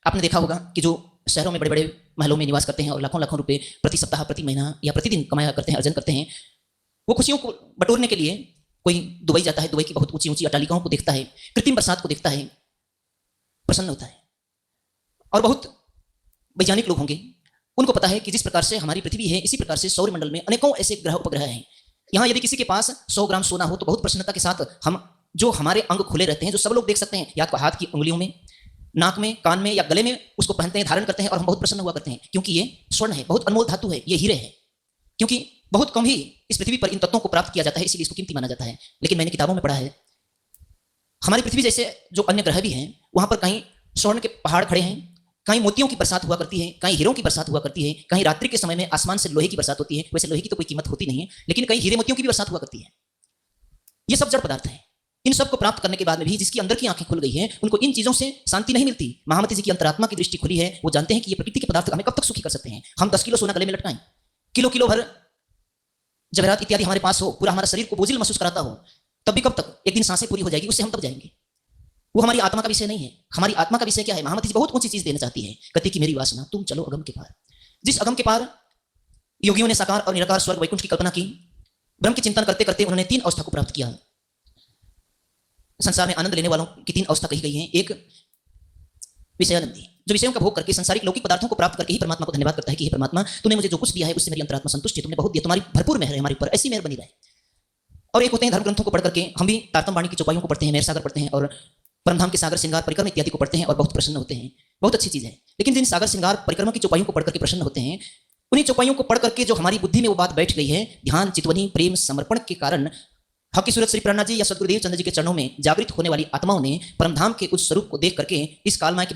आपने देखा होगा कि जो शहरों में बड़े बड़े महलों में निवास करते हैं और लाखों लाखों रुपए प्रति सप्ताह, प्रति महीना या प्रतिदिन कमाया करते हैं, अर्जन करते हैं, वो खुशियों को बटोरने के लिए कोई दुबई जाता है, दुबई की बहुत ऊंची ऊंची अट्टालिकाओं को देखता है, कृत्रिम बरसात को देखता है, प्रसन्न होता है। और बहुत वैज्ञानिक लोग होंगे, उनको पता है कि जिस प्रकार से हमारी पृथ्वी है, इसी प्रकार से सौरमंडल में अनेकों ऐसे ग्रह उपग्रह हैं। यहाँ यदि किसी के पास 100 ग्राम सोना हो तो बहुत प्रसन्नता के साथ हम जो हमारे अंग खुले रहते हैं, जो सब लोग देख सकते हैं, या तो हाथ की उंगलियों में, नाक में, कान में या गले में उसको पहनते हैं, धारण करते हैं, और हम बहुत प्रसन्न हुआ करते हैं, क्योंकि ये स्वर्ण है, बहुत अनमोल धातु है, ये हीरे है। क्योंकि बहुत कम ही इस पृथ्वी पर इन तत्वों को प्राप्त किया जाता है, इसीलिए इसको कीमती माना जाता है। लेकिन मैंने किताबों में पढ़ा है, हमारी पृथ्वी जैसे जो अन्य ग्रह भी हैं, वहां पर कहीं स्वर्ण के पहाड़ खड़े हैं, कहीं मोतियों की बरसात हुआ करती है, कहीं हीरों की बरसात हुआ करती है, कहीं रात्रि के समय में आसमान से लोहे की बरसात होती है। वैसे लोहे की तो कोई कीमत होती नहीं है, लेकिन कहीं हीरे मोतियों की भी बरसात हुआ करती है। ये सब जड़ पदार्थ है। इन सब को प्राप्त करने के बाद में भी जिसकी अंदर की आंखें खुल गई हैं, उनको इन चीजों से शांति नहीं मिलती। महामती जी की अंतरात्मा की दृष्टि खुली है, वो जानते हैं कि ये प्रकृति के पदार्थ हमें कब तक सुखी कर सकते हैं। हम 10 किलो सोना गले में लटकाएं, किलो किलो भर जवाहरात इत्यादि हमारे पास हो, पूरा हमारा शरीर को बोझिल महसूस कराता हो, तब भी कब तक? एक दिन सांसें पूरी हो जाएगी, उससे हम तब जाएंगे। वो हमारी आत्मा का विषय नहीं है। हमारी आत्मा का विषय क्या है? महामती जी बहुत ऊंची चीज देना चाहती है, कहती कि मेरी वासना, तुम चलो अगम के पार। जिस अगम के पार योगियों ने साकार और निराकार स्वर्ग वैकुंठ की कल्पना की, ब्रह्म के चिंतन करते करते उन्होंने 3 अवस्था को प्राप्त किया। संसार में आनंद लेने वालों की 3 अवस्था कही गई हैं। एक विषयानंदी, जो विषयों का भोग करके संसारिक लौकिक पदार्थों को प्राप्त करके ही परमात्मा को धन्यवाद करता है कि हे परमात्मा, तूने मुझे जो कुछ दिया है उससे मेरी अंतरात्मा संतुष्ट है, तुमने बहुत दिया, तुम्हारी भरपूर मेहर है हमारे ऊपर, ऐसी मेहर बनी रहे। और एक होते हैं धर्म ग्रंथों को पढ़ करके, हम भी तारतम वाणी की चौपाइयों को पढ़ते हैं, मेहर सागर पढ़ते हैं, और परमधाम के सागर श्रृंगार परिक्रम इत्यादि को पढ़ते हैं और बहुत प्रसन्न होते हैं। बहुत अच्छी चीज है। लेकिन जिन सागर श्रृंगार परिक्रमा की चौपाइयों को पढ़ करके प्रसन्न होते हैं, उन्हीं चौपाइयों को पढ़ करके जो हमारी बुद्धि में वो बात बैठ गई है, ध्यान, चितवनी, प्रेम, समर्पण के कारण हक की सूरत श्री प्रणनाथ जी या सदगुरुदेव चंद्र जी के चरणों में जागृत होने वाली आत्माओं ने परमधाम के उस स्वरूप को देख करके इस कालमाय के